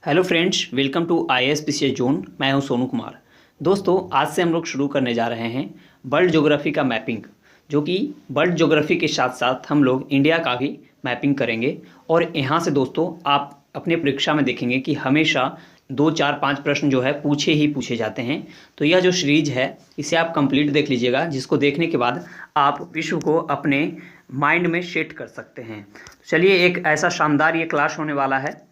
Hello friends, welcome to IAS PCS zone. मैं हूं सोनू कुमार। दोस्तों, आज से हम लोग शुरू करने जा रहे हैं वर्ल्ड ज्योग्राफी का मैपिंग, जो कि वर्ल्ड ज्योग्राफी के साथ साथ हम लोग इंडिया का भी मैपिंग करेंगे। और यहाँ से दोस्तों आप अपने परीक्षा में देखेंगे कि हमेशा 2, 4, 5 प्रश्न जो है पूछे जाते हैं। तो यह जो सीरीज है इसे आप कंप्लीट देख लीजिएगा, जिसको देखने के बाद आप विश्व को अपने माइंड में सेट कर सकते हैं। चलिए, एक ऐसा शानदार ये क्लास होने वाला है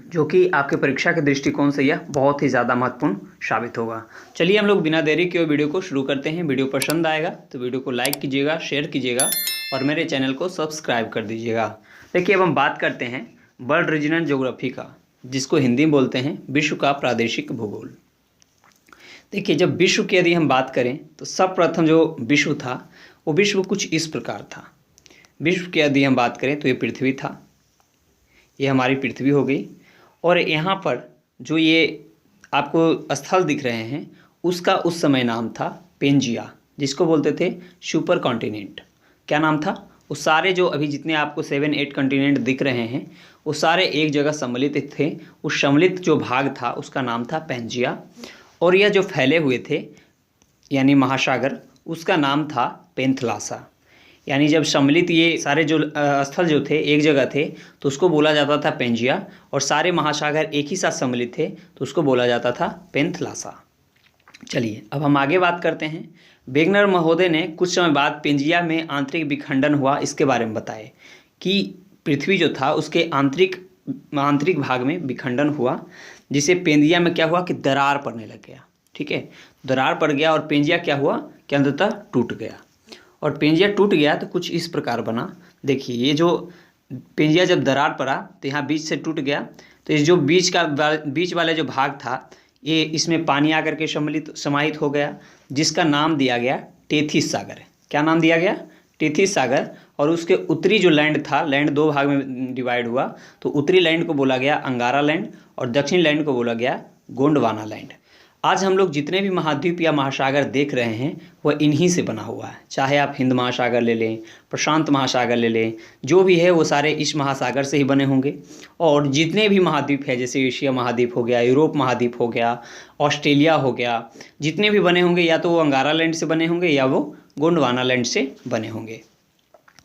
जो कि आपके परीक्षा के दृष्टिकोण से यह बहुत ही ज़्यादा महत्वपूर्ण साबित होगा। चलिए हम लोग बिना देरी के वीडियो को शुरू करते हैं। वीडियो पसंद आएगा तो वीडियो को लाइक कीजिएगा, शेयर कीजिएगा और मेरे चैनल को सब्सक्राइब कर दीजिएगा। देखिए, अब हम बात करते हैं वर्ल्ड रीजनल ज्योग्राफी का, जिसको हिंदी में बोलते हैं विश्व का प्रादेशिक भूगोल। देखिए, जब विश्व की यदि हम बात करें तो सर्वप्रथम जो विश्व था वो विश्व कुछ इस प्रकार था। विश्व की यदि हम बात करें तो ये पृथ्वी था, ये हमारी पृथ्वी हो गई। और यहाँ पर जो ये आपको स्थल दिख रहे हैं उसका उस समय नाम था पेंजिया, जिसको बोलते थे सुपर कॉन्टिनेंट। क्या नाम था? वो सारे जो अभी जितने आपको 7-8 कॉन्टिनेंट दिख रहे हैं वो सारे एक जगह सम्मिलित थे। उस सम्मिलित जो भाग था उसका नाम था पेंजिया। और यह जो फैले हुए थे यानी महासागर, उसका नाम था पेंथलासा। यानी जब सम्मिलित ये सारे जो स्थल जो थे एक जगह थे तो उसको बोला जाता था पेंजिया, और सारे महासागर एक ही साथ सम्मिलित थे तो उसको बोला जाता था पेंथलासा। चलिए अब हम आगे बात करते हैं। वेगनर महोदय ने कुछ समय बाद पेंजिया में आंतरिक विखंडन हुआ इसके बारे में बताए कि पृथ्वी जो था उसके आंतरिक भाग में विखंडन हुआ, जिसे पेंजिया में क्या हुआ कि दरार पड़ने लग गया। ठीक है, दरार पड़ गया और पेंजिया क्या हुआ कि अंततः टूट गया। और पेंजिया टूट गया तो कुछ इस प्रकार बना। देखिए, ये जो पेंजिया जब दरार पड़ा तो यहाँ बीच से टूट गया, तो ये जो बीच वाला जो भाग था ये इसमें पानी आकर के समाहित हो गया, जिसका नाम दिया गया टेथिस सागर। क्या नाम दिया गया? टेथिस सागर। और उसके उत्तरी जो लैंड था, लैंड 2 भाग में डिवाइड हुआ, तो उत्तरी लैंड को बोला गया अंगारा लैंड और दक्षिणी लैंड को बोला गया गोंडवाना लैंड। आज हम लोग जितने भी महाद्वीप या महासागर देख रहे हैं वह इन्हीं से बना हुआ है। चाहे आप हिंद महासागर ले लें, प्रशांत महासागर ले लें, जो भी है वो सारे इस महासागर से ही बने होंगे। और जितने भी महाद्वीप है, जैसे एशिया महाद्वीप हो गया, यूरोप महाद्वीप हो गया, ऑस्ट्रेलिया हो गया, जितने भी बने होंगे या तो वो अंगारा लैंड से बने होंगे या वो गोंडवाना लैंड से बने होंगे।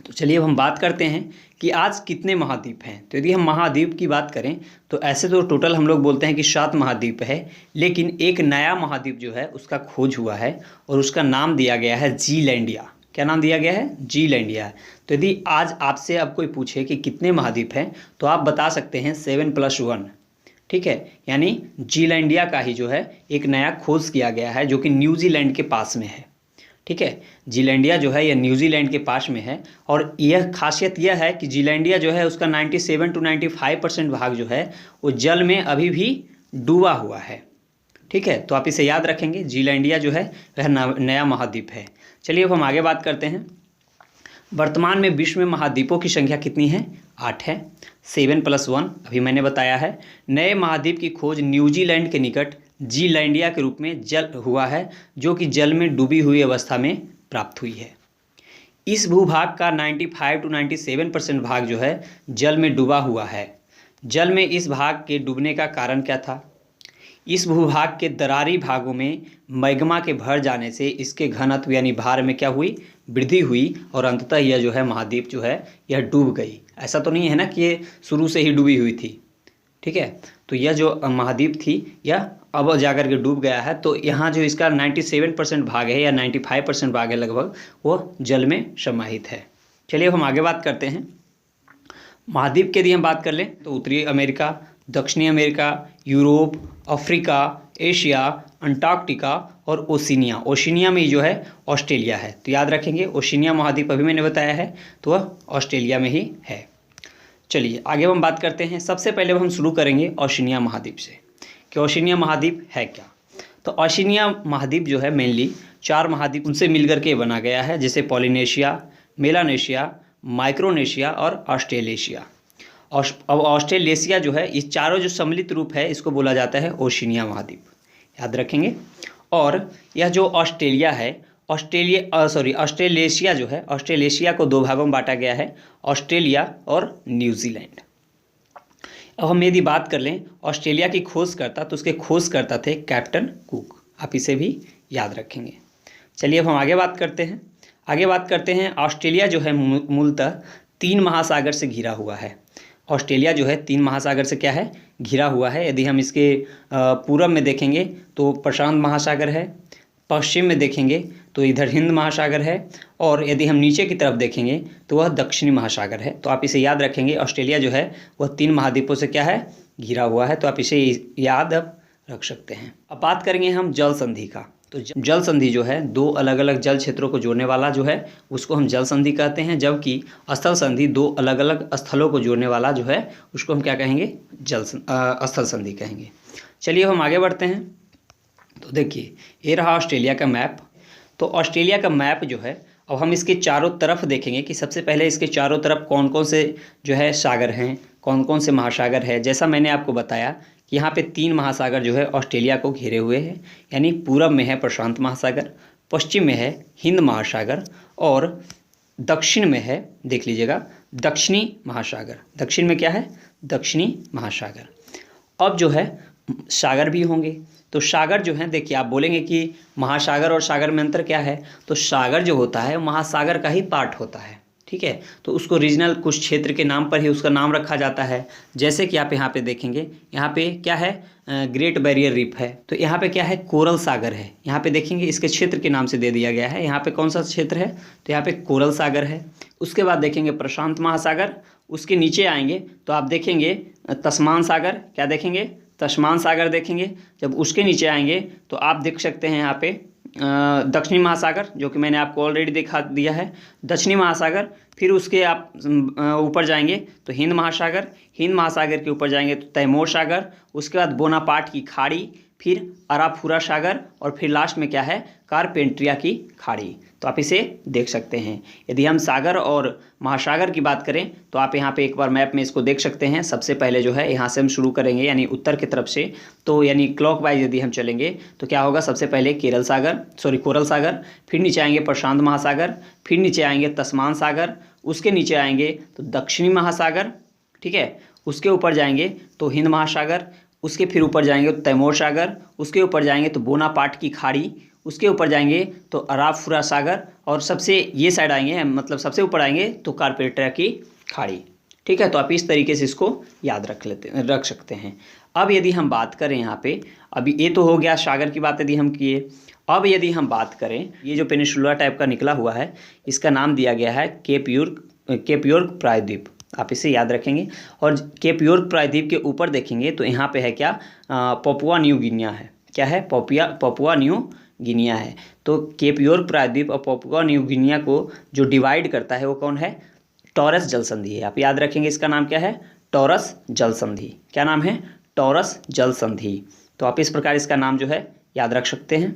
तो चलिए अब हम बात करते हैं कि आज कितने महाद्वीप हैं। तो यदि हम महाद्वीप की बात करें तो ऐसे तो टोटल हम लोग बोलते हैं कि 7 महाद्वीप है, लेकिन एक नया महाद्वीप जो है उसका खोज हुआ है और उसका नाम दिया गया है जीलैंडिया। क्या नाम दिया गया है? जीलैंडिया। तो यदि आज आपसे अब कोई पूछे कि कितने महाद्वीप हैं तो आप बता सकते हैं 7+1। ठीक है, यानी जीलैंडिया का ही जो है एक नया खोज किया गया है, जो कि न्यूजीलैंड के पास में है। ठीक है, जीलैंडिया जो है यह न्यूजीलैंड के पास में है। और यह खासियत यह है कि जीलैंडिया जो है उसका 97 से 95% भाग जो है वो जल में अभी भी डूबा हुआ है। ठीक है, तो आप इसे याद रखेंगे, जीलैंडिया जो है वह नया महाद्वीप है। चलिए अब हम आगे बात करते हैं। वर्तमान में विश्व में महाद्वीपों की संख्या कितनी है? 8 है। 7+1 अभी मैंने बताया है। नए महाद्वीप की खोज न्यूजीलैंड के निकट जीलैंडिया के रूप में जल हुआ है, जो कि जल में डूबी हुई अवस्था में प्राप्त हुई है। इस भूभाग का 95 से 97% भाग जो है जल में डूबा हुआ है। जल में इस भाग के डूबने का कारण क्या था? इस भूभाग के दरारी भागों में मैग्मा के भर जाने से इसके घनत्व यानी भार में क्या हुई? वृद्धि हुई, और अंततः यह जो है महाद्वीप जो है यह डूब गई। ऐसा तो नहीं है ना कि ये शुरू से ही डूबी हुई थी। ठीक है, तो यह जो महाद्वीप थी यह अब जाकर के डूब गया है। तो यहाँ जो इसका 97% भाग है या 95% भाग है लगभग, वो जल में समाहित है। चलिए अब हम आगे बात करते हैं। महाद्वीप की यदि हम बात कर लें तो उत्तरी अमेरिका, दक्षिणी America, Europe, Africa, Asia, Antarctica और ओशिनिया। ओशिनिया में ही जो है ऑस्ट्रेलिया है। तो याद रखेंगे, ओशिनिया महाद्वीप अभी मैंने बताया है तो वह ऑस्ट्रेलिया में ही है। चलिए आगे हम बात करते हैं। सबसे पहले हम शुरू करेंगे ओशिनिया महाद्वीप से कि ओशिनिया महाद्वीप है क्या। तो ओशिनिया महाद्वीप जो है मेनली 4 महाद्वीप उनसे मिलकर के बना गया है, जैसे पॉलिनेशिया, मेलानेशिया, माइक्रोनेशिया और ऑस्ट्रेलेशिया। अब ऑस्ट्रेलेशिया जो है, इस चारों जो सम्मिलित रूप है इसको बोला जाता है ओशिनिया महाद्वीप। याद रखेंगे। और यह जो ऑस्ट्रेलिया है, ऑस्ट्रेलेशिया जो है, ऑस्ट्रेलेशिया को 2 भागों में बांटा गया है, ऑस्ट्रेलिया और न्यूजीलैंड। अब हम यदि बात कर लें ऑस्ट्रेलिया की खोजकर्ता, तो उसके खोजकर्ता थे कैप्टन कुक। आप इसे भी याद रखेंगे। चलिए अब हम आगे बात करते हैं। ऑस्ट्रेलिया जो है मूलतः 3 महासागर से घिरा हुआ है। ऑस्ट्रेलिया जो है 3 महासागर से क्या है, घिरा हुआ है। यदि हम इसके पूरब में देखेंगे तो प्रशांत महासागर है, पश्चिम में देखेंगे तो इधर हिंद महासागर है, और यदि हम नीचे की तरफ देखेंगे तो वह दक्षिणी महासागर है। तो आप इसे याद रखेंगे, ऑस्ट्रेलिया जो है वह 3 महाद्वीपों से क्या है, घिरा हुआ है। तो आप इसे याद अब रख सकते हैं। अब बात करेंगे हम जल संधि का। तो जल संधि जो है 2 अलग अलग जल क्षेत्रों को जोड़ने वाला जो है उसको हम जल संधि कहते हैं, जबकि स्थल संधि 2 अलग अलग स्थलों को जोड़ने वाला जो है उसको हम क्या कहेंगे, स्थल संधि कहेंगे। चलिए अब हम आगे बढ़ते हैं। तो देखिए ये रहा ऑस्ट्रेलिया का मैप। तो ऑस्ट्रेलिया का मैप जो है, अब हम इसके चारों तरफ देखेंगे कि सबसे पहले इसके चारों तरफ कौन कौन से जो है सागर हैं, कौन कौन से महासागर है। जैसा मैंने आपको बताया कि यहाँ पे 3 महासागर जो है ऑस्ट्रेलिया को घेरे हुए हैं, यानी पूरब में है प्रशांत महासागर, पश्चिम में है हिंद महासागर, और दक्षिण में है, देख लीजिएगा, दक्षिणी महासागर। दक्षिण में क्या है, दक्षिणी महासागर। अब जो है सागर भी होंगे। तो सागर जो है, देखिए आप बोलेंगे कि महासागर और सागर में अंतर क्या है, तो सागर जो होता है महासागर का ही पार्ट होता है, ठीक है। तो उसको रीजनल कुछ क्षेत्र के नाम पर ही उसका नाम रखा जाता है। जैसे कि आप यहाँ पे देखेंगे, यहाँ पे क्या है, ग्रेट बैरियर रीफ है, तो यहाँ पे क्या है, कोरल सागर है। यहाँ पे देखेंगे इसके क्षेत्र के नाम से दे दिया गया है। यहाँ पे कौन सा क्षेत्र है, तो यहाँ पे कोरल सागर है। उसके बाद देखेंगे प्रशांत महासागर, उसके नीचे आएंगे तो आप देखेंगे तस्मान सागर, क्या देखेंगे, तस्मान सागर देखेंगे। जब उसके नीचे आएंगे तो आप देख सकते हैं यहाँ पे दक्षिणी महासागर, जो कि मैंने आपको ऑलरेडी दिखा दिया है, दक्षिणी महासागर। फिर उसके आप ऊपर जाएंगे तो हिंद महासागर, हिंद महासागर के ऊपर जाएंगे तो तैमूर सागर, उसके बाद बोनापार्ट की खाड़ी, फिर अराफुरा सागर, और फिर लास्ट में क्या है, कारपेंट्रिया की खाड़ी। तो आप इसे देख सकते हैं। यदि हम सागर और महासागर की बात करें तो आप यहाँ पे एक बार मैप में इसको देख सकते हैं। सबसे पहले जो है यहाँ से हम शुरू करेंगे, यानी उत्तर की तरफ से। तो यानी क्लॉकवाइज यदि हम चलेंगे तो क्या होगा, सबसे पहले कोरल सागर, फिर नीचे आएंगे प्रशांत महासागर, फिर नीचे आएंगे तस्मान सागर, उसके नीचे आएंगे तो दक्षिणी महासागर, ठीक है। उसके ऊपर जाएंगे तो हिंद महासागर, उसके फिर ऊपर जाएंगे तो तैमूर सागर, उसके ऊपर जाएंगे तो बोनापार्ट की खाड़ी, उसके ऊपर जाएंगे तो अराफुरा सागर, और सबसे ये साइड आएंगे, मतलब सबसे ऊपर आएंगे तो कारपेंट्रिया की खाड़ी, ठीक है। तो आप इस तरीके से इसको याद रख सकते हैं। अब यदि हम बात करें यहाँ पे, अभी ये तो हो गया सागर की बात यदि हम किए। अब यदि हम बात करें, ये जो पेनिनसुला टाइप का निकला हुआ है इसका नाम दिया गया है केप यॉर्क प्रायद्वीप। आप इसे याद रखेंगे। और केप यॉर्क प्रायद्वीप के ऊपर देखेंगे तो यहाँ पे है क्या, पपुआ न्यू गिनिया है। क्या है, पपुआ न्यू गिनिया है। तो केप यॉर्क प्रायद्वीप और पपुआ न्यू गिनिया को जो डिवाइड करता है वो कौन है, टॉरस जल संधि है। आप याद रखेंगे इसका नाम क्या है, टॉरस जल संधि। क्या नाम है, टॉरस जल संधि। तो आप इस प्रकार इसका नाम जो है याद रख सकते हैं।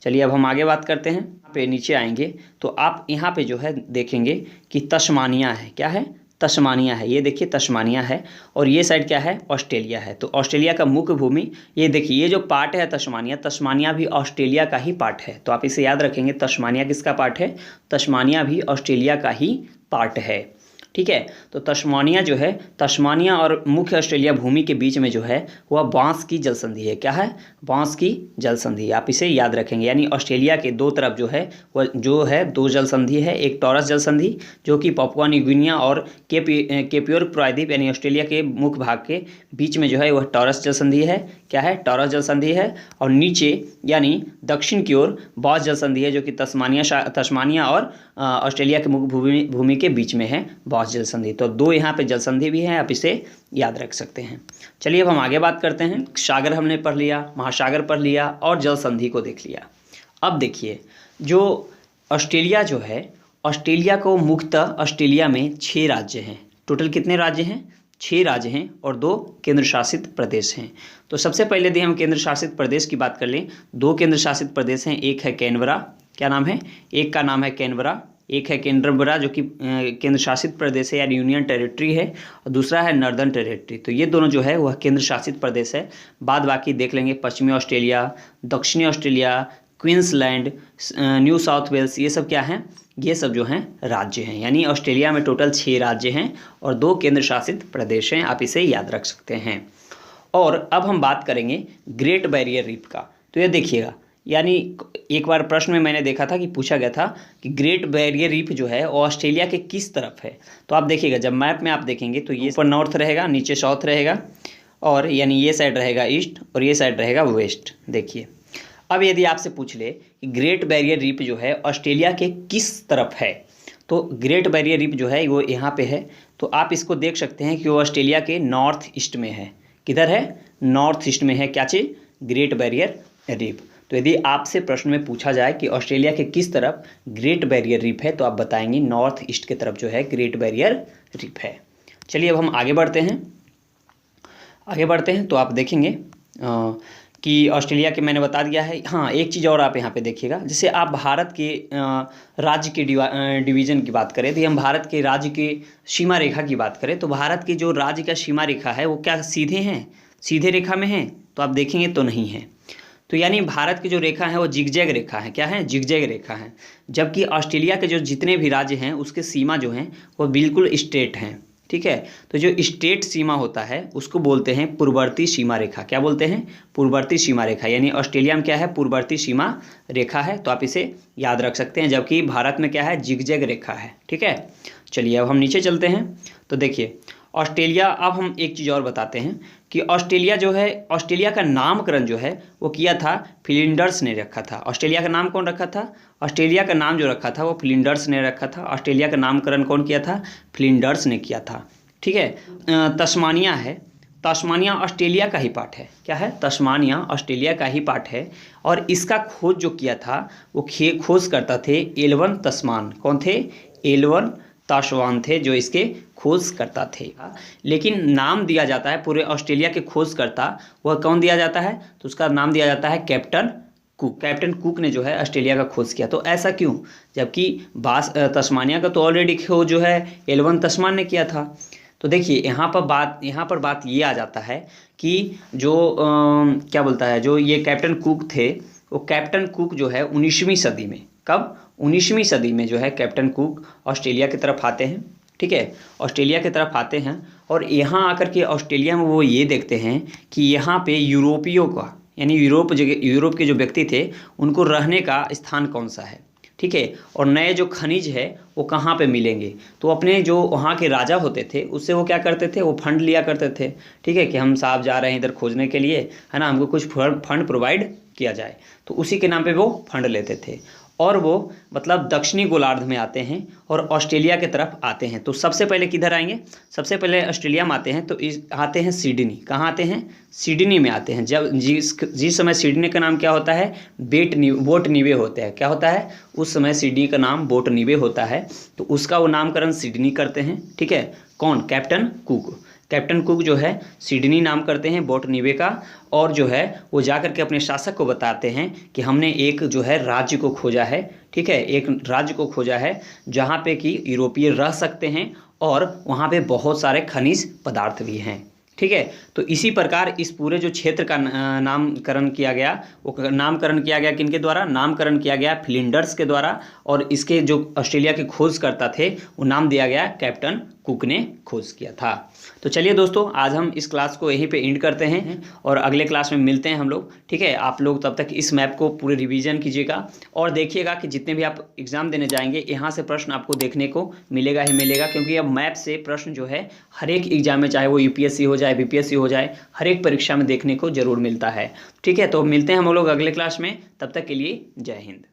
चलिए अब हम आगे बात करते हैं। यहाँ पे नीचे आएंगे तो आप यहाँ पे जो है देखेंगे कि तस्मानिया है। क्या है, तस्मानिया है। ये देखिए तस्मानिया है, और ये साइड क्या है, ऑस्ट्रेलिया है। तो ऑस्ट्रेलिया का मुख्य भूमि, ये देखिए ये जो पार्ट है तस्मानिया भी ऑस्ट्रेलिया का ही पार्ट है। तो आप इसे याद रखेंगे, तस्मानिया किसका पार्ट है, तस्मानिया भी ऑस्ट्रेलिया का ही पार्ट है, ठीक है। तो तस्मानिया जो है, तस्मानिया और मुख्य ऑस्ट्रेलिया भूमि के बीच में जो है वह बांस की जल संधि है। क्या है, बांस की जल संधि। आप इसे याद रखेंगे। यानी ऑस्ट्रेलिया के 2 तरफ जो है वह जो है 2 जल संधि है। एक टॉरस जल संधि जो कि पपुआ न्यू गिनिया और केप यॉर्क प्रायद्वीप यानी ऑस्ट्रेलिया के मुख्य भाग के बीच में जो है वह टॉरस जल संधि है। क्या है, टॉरस जल संधि है। और नीचे यानी दक्षिण की ओर बॉस जल संधि है, जो कि तस्मानिया और ऑस्ट्रेलिया के मुख्य भूमि के बीच में है, बॉस जल संधि। तो 2 यहाँ पे जल संधि भी हैं, आप इसे याद रख सकते हैं। चलिए अब हम आगे बात करते हैं। सागर हमने पढ़ लिया, महासागर पढ़ लिया, और जल संधि को देख लिया। अब देखिए जो ऑस्ट्रेलिया जो है, ऑस्ट्रेलिया को मुख्यतः ऑस्ट्रेलिया में 6 राज्य हैं। टोटल कितने राज्य हैं, 6 राज्य हैं, और 2 केंद्र शासित प्रदेश हैं। तो सबसे पहले यदि हम केंद्र शासित प्रदेश की बात कर लें, 2 केंद्र शासित प्रदेश हैं। एक है कैनबरा, क्या नाम है, एक का नाम है कैनबरा, एक है कैनबरा जो कि केंद्र शासित प्रदेश है यानी यूनियन टेरिटरी है, और दूसरा है नॉर्दर्न टेरिटरी। तो ये दोनों जो है वह केंद्र शासित प्रदेश है। बाद बाकी देख लेंगे, पश्चिमी ऑस्ट्रेलिया, दक्षिणी Australia, Queensland, New South Wales, ये सब क्या हैं, ये सब जो हैं राज्य हैं, यानी ऑस्ट्रेलिया में टोटल 6 राज्य हैं और 2 केंद्र शासित प्रदेश हैं, आप इसे याद रख सकते हैं। और अब हम बात करेंगे ग्रेट बैरियर रीफ का। तो ये देखिएगा, यानी एक बार प्रश्न में मैंने देखा था कि पूछा गया था कि ग्रेट बैरियर रीफ जो है वो ऑस्ट्रेलिया के किस तरफ है। तो आप देखिएगा, जब मैप में आप देखेंगे तो ये ऊपर नॉर्थ रहेगा, नीचे साउथ रहेगा, और यानी ये साइड रहेगा ईस्ट और ये साइड रहेगा वेस्ट। देखिए, अब यदि आपसे पूछ ले कि ग्रेट बैरियर रीफ जो है ऑस्ट्रेलिया के किस तरफ है, तो ग्रेट बैरियर रीफ जो है वो यहाँ पे है। तो आप इसको देख सकते हैं कि वो ऑस्ट्रेलिया के नॉर्थ ईस्ट में है। किधर है? नॉर्थ ईस्ट में है। क्या चीज़? Great barrier reef. तो यदि आपसे प्रश्न में पूछा जाए कि ऑस्ट्रेलिया के किस तरफ ग्रेट बैरियर रीफ है, तो आप बताएंगे नॉर्थ ईस्ट की तरफ जो है ग्रेट बैरियर रीफ है। चलिए अब हम आगे बढ़ते हैं। तो आप देखेंगे कि ऑस्ट्रेलिया के मैंने बता दिया है। हाँ, एक चीज़ और आप यहाँ पे देखिएगा, जैसे आप भारत के राज्य के डिवीज़न की बात करें, तो हम भारत के राज्य की सीमा रेखा की बात करें, तो भारत की जो राज्य का सीमा रेखा है वो क्या सीधे हैं, सीधे रेखा में है? तो आप देखेंगे तो नहीं है। तो यानी भारत की जो रेखा है वो जिगजैग रेखा है। क्या है? जिगजैग रेखा है। जबकि ऑस्ट्रेलिया के जो जितने भी राज्य हैं उसके सीमा जो हैं वो बिल्कुल स्ट्रेट हैं। ठीक है, तो जो स्टेट सीमा होता है उसको बोलते हैं पूर्ववर्ती सीमा रेखा। क्या बोलते हैं? पूर्ववर्ती सीमा रेखा। यानी ऑस्ट्रेलिया में क्या है? पूर्ववर्ती सीमा रेखा है, तो आप इसे याद रख सकते हैं। जबकि भारत में क्या है? जिगजैग रेखा है। ठीक है, चलिए अब हम नीचे चलते हैं। तो देखिए ऑस्ट्रेलिया, अब हम एक चीज़ और बताते हैं कि ऑस्ट्रेलिया जो है, ऑस्ट्रेलिया का नामकरण जो है वो किया था फ्लिंडर्स ने रखा था। ऑस्ट्रेलिया का नाम कौन रखा था? ऑस्ट्रेलिया का नाम जो रखा था वो फ्लिंडर्स ने रखा था। ऑस्ट्रेलिया का नामकरण कौन किया था? फ्लिंडर्स ने किया था। ठीक है, तस्मानिया है, तस्मानिया ऑस्ट्रेलिया का ही पार्ट है। क्या है? तस्मानिया ऑस्ट्रेलिया का ही पार्ट है। और इसका खोज जो किया था वो खोज करता थे एल्वन तस्मान। कौन थे? एल्वन ताशवान थे जो इसके खोज करता थे। लेकिन नाम दिया जाता है पूरे ऑस्ट्रेलिया के खोजकर्ता, वह कौन दिया जाता है? तो उसका नाम दिया जाता है कैप्टन कुक। कैप्टन कुक ने जो है ऑस्ट्रेलिया का खोज किया। तो ऐसा क्यों? जबकि तस्मानिया का तो ऑलरेडी खोज जो है एल्वन तस्मान ने किया था। तो देखिए यहाँ पर बात ये आ जाता है कि जो क्या बोलता है, जो ये कैप्टन कुक थे, वो कैप्टन कुक जो है 19वीं सदी में, कब? 19वीं सदी में जो है कैप्टन कुक ऑस्ट्रेलिया की तरफ आते हैं। ठीक है, ऑस्ट्रेलिया की तरफ आते हैं और यहाँ आकर के ऑस्ट्रेलिया में वो ये देखते हैं कि यहाँ पे यूरोपियों का, यानी यूरोप के जो व्यक्ति थे उनको रहने का स्थान कौन सा है। ठीक है, और नए जो खनिज है वो कहाँ पे मिलेंगे। तो अपने जो वहाँ के राजा होते थे उससे वो क्या करते थे? वो फंड लिया करते थे। ठीक है, कि हम साहब जा रहे हैं इधर खोजने के लिए, है ना, हमको कुछ फंड प्रोवाइड किया जाए। तो उसी के नाम पे वो फंड लेते थे और वो मतलब दक्षिणी गोलार्ध में आते हैं और ऑस्ट्रेलिया की तरफ आते हैं। तो सबसे पहले किधर आएंगे? सबसे पहले ऑस्ट्रेलिया में आते हैं तो आते हैं सिडनी। कहाँ आते हैं? सिडनी में आते हैं। जब जिस समय सिडनी का नाम क्या होता है? बोट नीवे होते हैं। क्या होता है? उस समय सिडनी का नाम बोट नीवे होता है, तो उसका वो नामकरण सिडनी करते हैं। ठीक है, कौन? Captain cook. कैप्टन कुक जो है सिडनी नाम करते हैं बोट नीवे का, और जो है वो जाकर के अपने शासक को बताते हैं कि हमने एक जो है राज्य को खोजा है। ठीक है, एक राज्य को खोजा है जहाँ पे कि यूरोपीय रह सकते हैं और वहाँ पे बहुत सारे खनिज पदार्थ भी हैं। ठीक है, तो इसी प्रकार इस पूरे जो क्षेत्र का नामकरण किया गया, वो नामकरण किया गया किनके द्वारा? नामकरण किया गया फ्लिंडर्स के द्वारा, और इसके जो ऑस्ट्रेलिया के खोजकर्ता थे वो नाम दिया गया कैप्टन कुक ने खोज किया था। तो चलिए दोस्तों, आज हम इस क्लास को यहीं पे एंड करते हैं और अगले क्लास में मिलते हैं हम लोग। ठीक है, आप लोग तब तक इस मैप को पूरे रिवीजन कीजिएगा और देखिएगा कि जितने भी आप एग्ज़ाम देने जाएंगे यहाँ से प्रश्न आपको देखने को मिलेगा ही मिलेगा, क्योंकि अब मैप से प्रश्न जो है हर एक एग्जाम में, चाहे वो यूपीएससी हो जाए, बीपीएससी हो जाए, हर एक परीक्षा में देखने को जरूर मिलता है। ठीक है, तो मिलते हैं हम लोग अगले क्लास में, तब तक के लिए जय हिंद।